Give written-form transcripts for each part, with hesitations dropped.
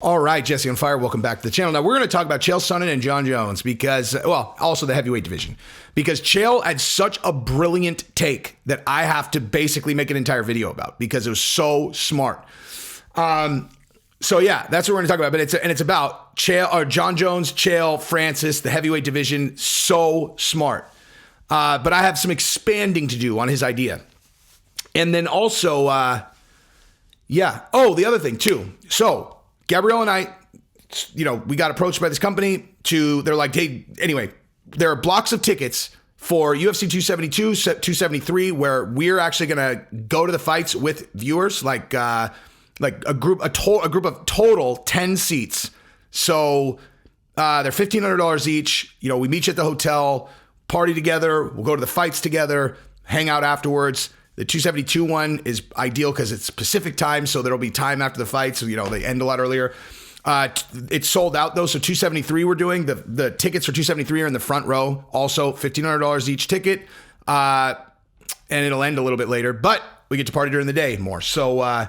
All right, Jesse on Fire, welcome back to the channel. Now, we're going to talk about Chael Sonnen and Jon Jones because, well, also the heavyweight division, because Chael had such a brilliant take that I have to basically make an entire video about because it was so smart. So, yeah, that's what we're going to talk about. But it's about Jon Jones, Chael, Francis, the heavyweight division. So smart. But I have some expanding to do on his idea. And then also, yeah. Oh, the other thing, too. So, Gabrielle and I, we got approached by this company they're like, hey, anyway, there are blocks of tickets for UFC 272, 273, where we're actually going to go to the fights with viewers, like a group of total 10 seats. So they're $1,500 each. We meet you at the hotel, party together. We'll go to the fights together, hang out afterwards. The 272 one is ideal because it's Pacific time, so there'll be time after the fight, so they end a lot earlier. It's sold out though, so 273 we're doing. The tickets for 273 are in the front row, also $1,500 each ticket, and it'll end a little bit later, but we get to party during the day more. So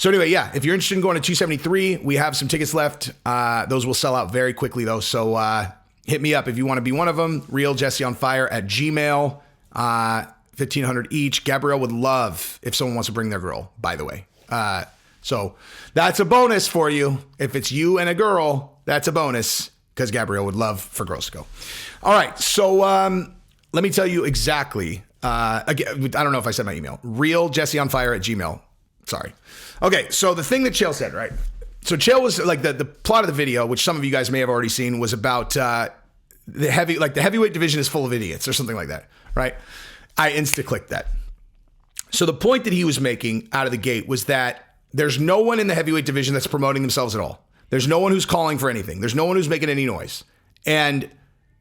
anyway, yeah, if you're interested in going to 273, we have some tickets left. Those will sell out very quickly though, so hit me up if you want to be one of them. RealJesseOnFire@gmail.com. $1,500 each. Gabrielle would love if someone wants to bring their girl, by the way. So that's a bonus for you. If it's you and a girl, that's a bonus because Gabrielle would love for girls to go. All right. So let me tell you exactly. Again, I don't know if I said my email. RealJesseOnFire@gmail. Sorry. Okay. So the thing that Chael said, right? So Chael was like the plot of the video, which some of you guys may have already seen, was about the heavyweight division is full of idiots or something like that. Right. I insta-clicked that. So the point that he was making out of the gate was that there's no one in the heavyweight division that's promoting themselves at all. There's no one who's calling for anything. There's no one who's making any noise. And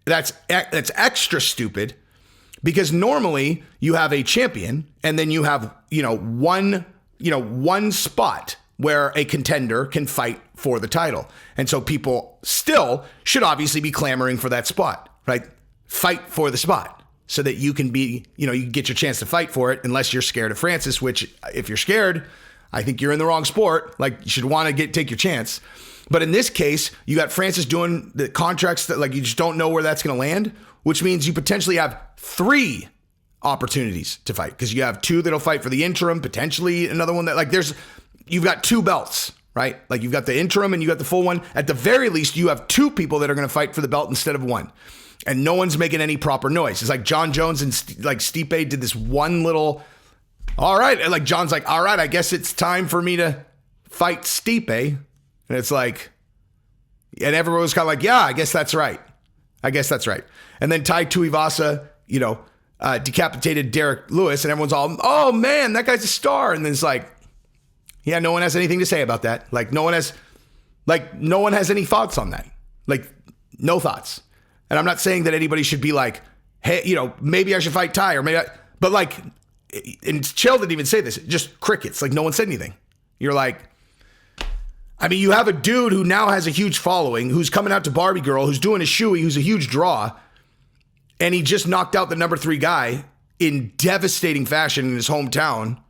that's extra stupid because normally you have a champion and then you have, one spot where a contender can fight for the title. And so people still should obviously be clamoring for that spot, right? Fight for the spot. So that you can be, you can get your chance to fight for it, unless you're scared of Francis, which if you're scared, I think you're in the wrong sport. Like you should want to take your chance. But in this case, you got Francis doing the contracts that you just don't know where that's going to land, which means you potentially have 3 opportunities to fight because you have 2 that'll fight for the interim, potentially another one that you've got 2 belts, right? Like you've got the interim and you got the full one. At the very least, you have 2 people that are going to fight for the belt instead of 1. And no one's making any proper noise. It's like Jon Jones and Stipe did this one little, all right. And Jon's like, all right, I guess it's time for me to fight Stipe. And it's like, and everyone was kind of like, yeah, I guess that's right. And then Tai Tuivasa, decapitated Derek Lewis and everyone's all, oh man, that guy's a star. And then it's like, yeah, no one has anything to say about that. No one has any thoughts on that. No thoughts. And I'm not saying that anybody should be like, hey, maybe I should fight Ty or and Chael didn't even say this, just crickets. No one said anything. You're like, you have a dude who now has a huge following, who's coming out to Barbie Girl, who's doing a shoey, who's a huge draw. And he just knocked out the number 3 guy in devastating fashion in his hometown.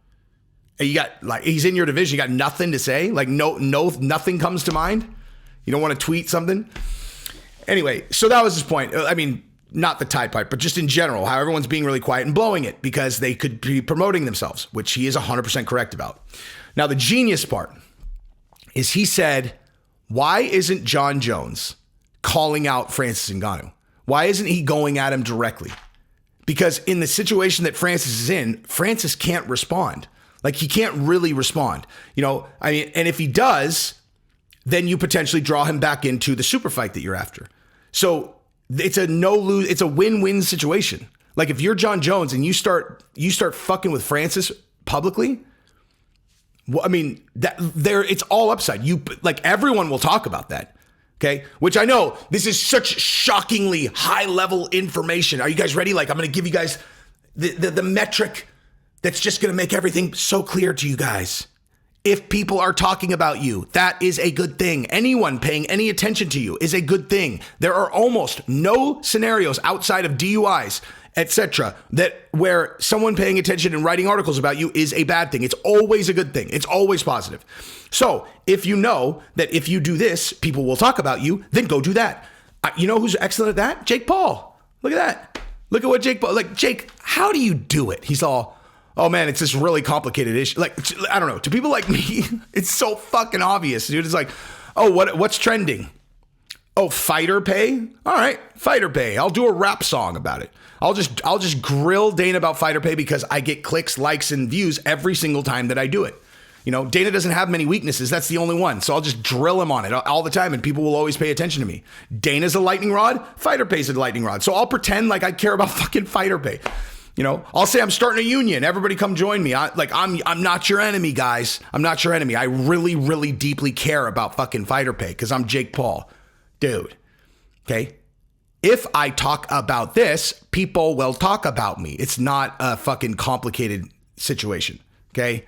And you got he's in your division. You got nothing to say. Nothing comes to mind. You don't want to tweet something. Anyway, so that was his point. Not the tie part, but just in general, how everyone's being really quiet and blowing it because they could be promoting themselves, which he is 100% correct about. Now, the genius part is he said, why isn't Jon Jones calling out Francis Ngannou? Why isn't he going at him directly? Because in the situation that Francis is in, Francis can't respond. He can't really respond. And if he does, then you potentially draw him back into the super fight that you're after. So it's a no-lose, it's a win-win situation. If you're Jon Jones and you start fucking with Francis publicly, it's all upside. Everyone will talk about that. Okay. Which I know this is such shockingly high level information. Are you guys ready? I'm going to give you guys the metric that's just going to make everything so clear to you guys. If people are talking about you, that is a good thing. Anyone paying any attention to you is a good thing. There are almost no scenarios outside of DUIs etc. That where someone paying attention and writing articles about you is a bad thing. It's always a good thing. It's always positive. So if you know that if you do this, people will talk about you, then go do that. You know who's excellent at that? Jake Paul. Look at that. Look at what Jake Paul, like, Jake, how do you do it? He's all, oh man, it's this really complicated issue. Like, I don't know. To people like me, it's so fucking obvious, dude. It's like, oh, what's trending? Oh, fighter pay? All right, fighter pay. I'll do a rap song about it. I'll just grill Dana about fighter pay because I get clicks, likes, and views every single time that I do it. You know, Dana doesn't have many weaknesses. That's the only one. So I'll just drill him on it all the time and people will always pay attention to me. Dana's a lightning rod. Fighter pay's a lightning rod. So I'll pretend like I care about fucking fighter pay. You know, I'll say I'm starting a union. Everybody come join me. I'm not your enemy, guys. I'm not your enemy. I really, really deeply care about fucking fighter pay because I'm Jake Paul. Dude, okay? If I talk about this, people will talk about me. It's not a fucking complicated situation, okay?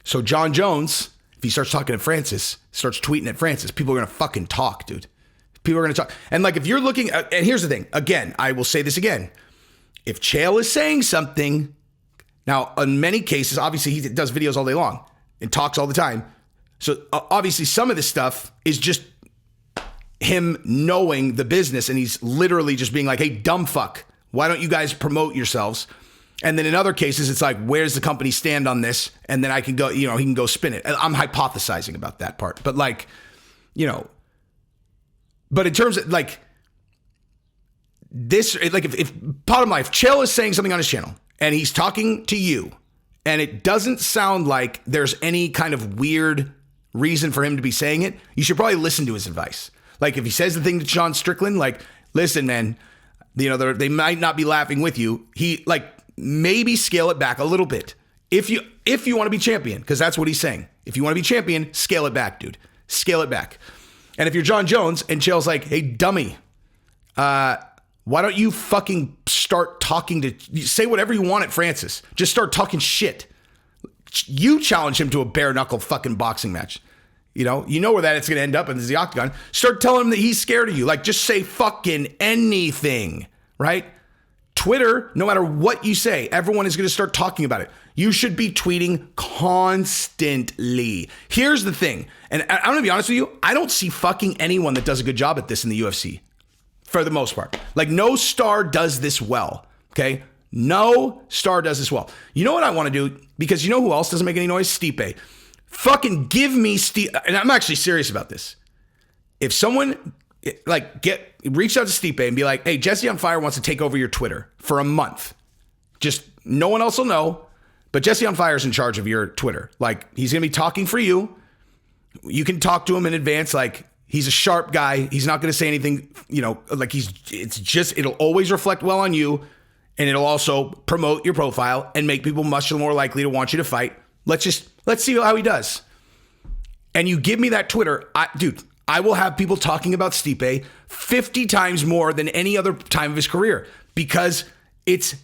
So John Jones, if he starts talking to Francis, starts tweeting at Francis, people are going to fucking talk, dude. People are going to talk. And like if you're looking, and here's the thing, again, I will say this again. If Chael is saying something, now in many cases, obviously he does videos all day long and talks all the time. So obviously some of this stuff is just him knowing the business and he's literally just being like, hey, dumb fuck, why don't you guys promote yourselves? And then in other cases, it's like, where's the company stand on this? And then I can go, you know, he can go spin it. I'm hypothesizing about that part. But like, you know, but in terms of like this, like if bottom line, if Chael is saying something on his channel and he's talking to you and it doesn't sound like there's any kind of weird reason for him to be saying it, you should probably listen to his advice. Like if he says the thing to Sean Strickland, like, listen, man, you know, they might not be laughing with you. He like maybe scale it back a little bit. If you want to be champion, because that's what he's saying. If you want to be champion, scale it back, dude. Scale it back. And if you're John Jones and Chael's like, hey, dummy, why don't you fucking start talking to, say whatever you want at Francis. Just start talking shit. You challenge him to a bare knuckle fucking boxing match. You know where that it's going to end up in the octagon. Start telling him that he's scared of you. Like, just say fucking anything, right? Twitter, no matter what you say, everyone is going to start talking about it. You should be tweeting constantly. Here's the thing, and I'm going to be honest with you, I don't see fucking anyone that does a good job at this in the UFC, for the most part. Like, no star does this well, okay? No star does this well. You know what I want to do? Because you know who else doesn't make any noise? Stipe. Fucking give me Stipe, and I'm actually serious about this. If someone like reach out to Stipe and be like, hey, Jesse on Fire wants to take over your Twitter for a month. Just no one else will know, but Jesse on Fire is in charge of your Twitter. Like, he's going to be talking for you. You can talk to him in advance. Like, he's a sharp guy. He's not going to say anything, you know, like it'll always reflect well on you. And it'll also promote your profile and make people much more likely to want you to fight. Let's see how he does. And you give me that Twitter, I will have people talking about Stipe 50 times more than any other time of his career because it's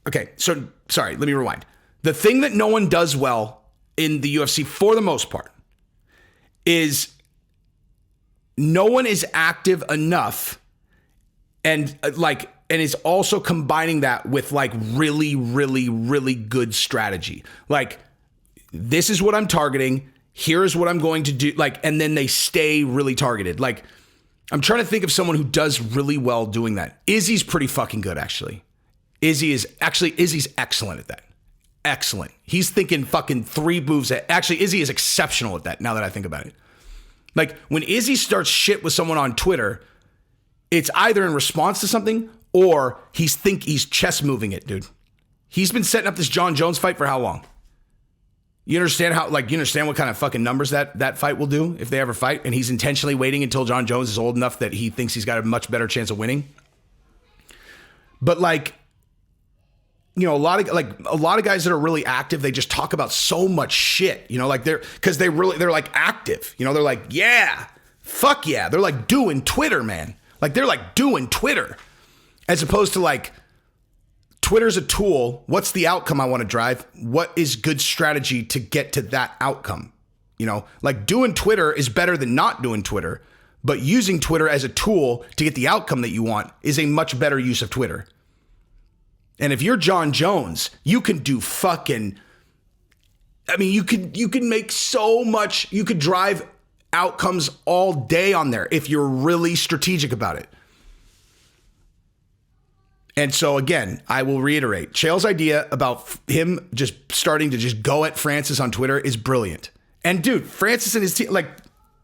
okay. So sorry, let me rewind. The thing that no one does well in the UFC for the most part is no one is active enough and is also combining that with like really, really, really good strategy. Like, this is what I'm targeting. Here's what I'm going to do. Like, and then they stay really targeted. Like, I'm trying to think of someone who does really well doing that. Izzy's pretty fucking good, actually. Izzy's excellent at that. Excellent. He's thinking fucking 3 moves. Actually, Izzy is exceptional at that now that I think about it. Like, when Izzy starts shit with someone on Twitter, it's either in response to something or he's chess moving it, dude. He's been setting up this John Jones fight for how long? You understand what kind of fucking numbers that fight will do if they ever fight? And he's intentionally waiting until John Jones is old enough that he thinks he's got a much better chance of winning. But like, you know, a lot of guys that are really active, they just talk about so much shit, you know, like they're like active, you know, they're like, yeah, fuck yeah. They're like doing Twitter, man. Like, they're like doing Twitter as opposed to like, Twitter's a tool. What's the outcome I want to drive? What is good strategy to get to that outcome? You know, like, doing Twitter is better than not doing Twitter, but using Twitter as a tool to get the outcome that you want is a much better use of Twitter. And if you're John Jones, you can do fucking, I mean, you can make so much, you could drive outcomes all day on there if you're really strategic about it. And so again, I will reiterate, Chael's idea about him just starting to just go at Francis on Twitter is brilliant. And dude, Francis and his team, like,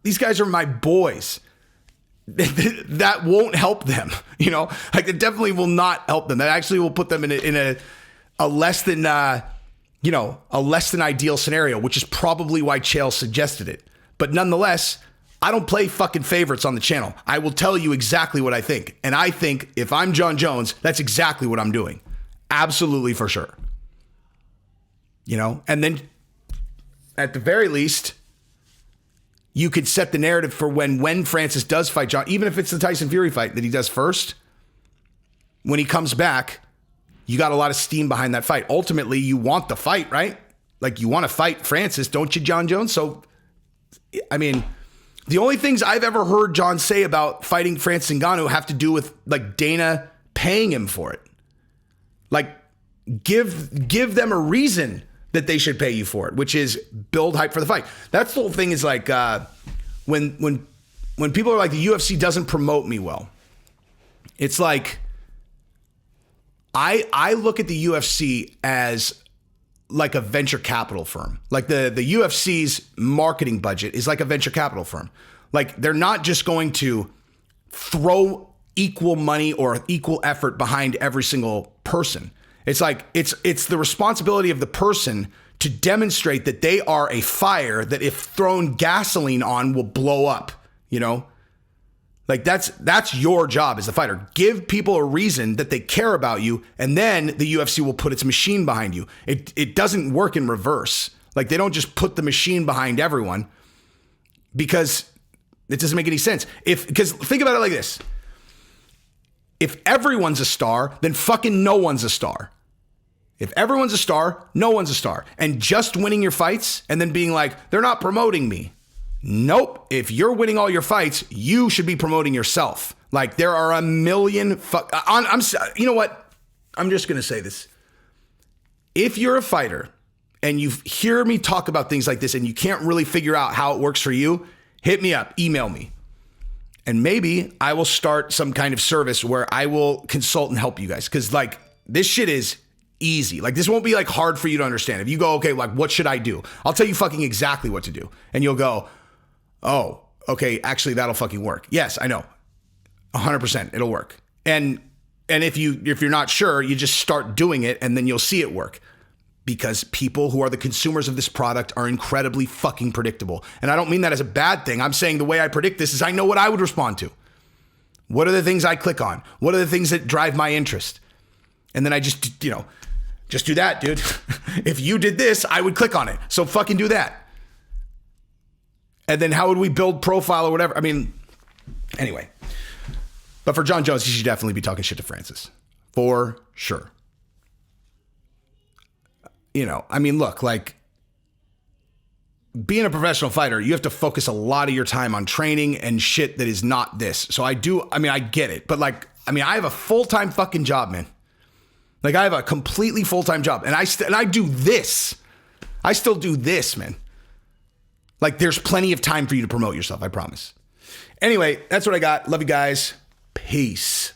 these guys are my boys. That won't help them, you know, like it definitely will not help them. That actually will put them in a less than, a less than ideal scenario, which is probably why Chael suggested it. But nonetheless, I don't play fucking favorites on the channel. I will tell you exactly what I think. And I think if I'm John Jones, that's exactly what I'm doing. Absolutely, for sure. You know, and then at the very least, you could set the narrative for when Francis does fight John, even if it's the Tyson Fury fight that he does first. When he comes back, you got a lot of steam behind that fight. Ultimately, you want the fight, right? Like, you want to fight Francis, don't you, John Jones? So, I mean, the only things I've ever heard John say about fighting Francis Ngannou have to do with, like, Dana paying him for it. Like, give them a reason that they should pay you for it, which is build hype for the fight. That's the whole thing. Is like when people are like, the UFC doesn't promote me well. It's like I look at the UFC as like a venture capital firm. Like the UFC's marketing budget is like a venture capital firm. Like, they're not just going to throw equal money or equal effort behind every single person. It's like, it's the responsibility of the person to demonstrate that they are a fire that if thrown gasoline on will blow up, you know? Like, that's your job as the fighter. Give people a reason that they care about you, and then the UFC will put its machine behind you. It doesn't work in reverse. Like, they don't just put the machine behind everyone, because it doesn't make any sense. Because think about it like this. If everyone's a star, then fucking no one's a star. If everyone's a star, no one's a star. And just winning your fights and then being like, they're not promoting me. Nope. If you're winning all your fights, you should be promoting yourself. Like, there are a million you know what? I'm just going to say this. If you're a fighter and you hear me talk about things like this and you can't really figure out how it works for you, hit me up, email me. And maybe I will start some kind of service where I will consult and help you guys. Because, like, this shit is easy. Like, this won't be, like, hard for you to understand. If you go, okay, like, what should I do? I'll tell you fucking exactly what to do. And you'll go, oh, okay, actually, that'll fucking work. Yes, I know. 100%, it'll work. And if you're not sure, you just start doing it, and then you'll see it work. Because people who are the consumers of this product are incredibly fucking predictable. And I don't mean that as a bad thing. I'm saying the way I predict this is I know what I would respond to. What are the things I click on? What are the things that drive my interest? And then I just do that, dude. If you did this, I would click on it. So fucking do that. And then how would we build profile or whatever? I mean, anyway. But for John Jones, he should definitely be talking shit to Francis. For sure. You know, I mean, look, like, being a professional fighter, you have to focus a lot of your time on training and shit that is not this. So I get it. But, like, I have a full-time fucking job, man. Like, I have a completely full-time job. And I do this. I still do this, man. Like, there's plenty of time for you to promote yourself, I promise. Anyway, that's what I got. Love you guys. Peace.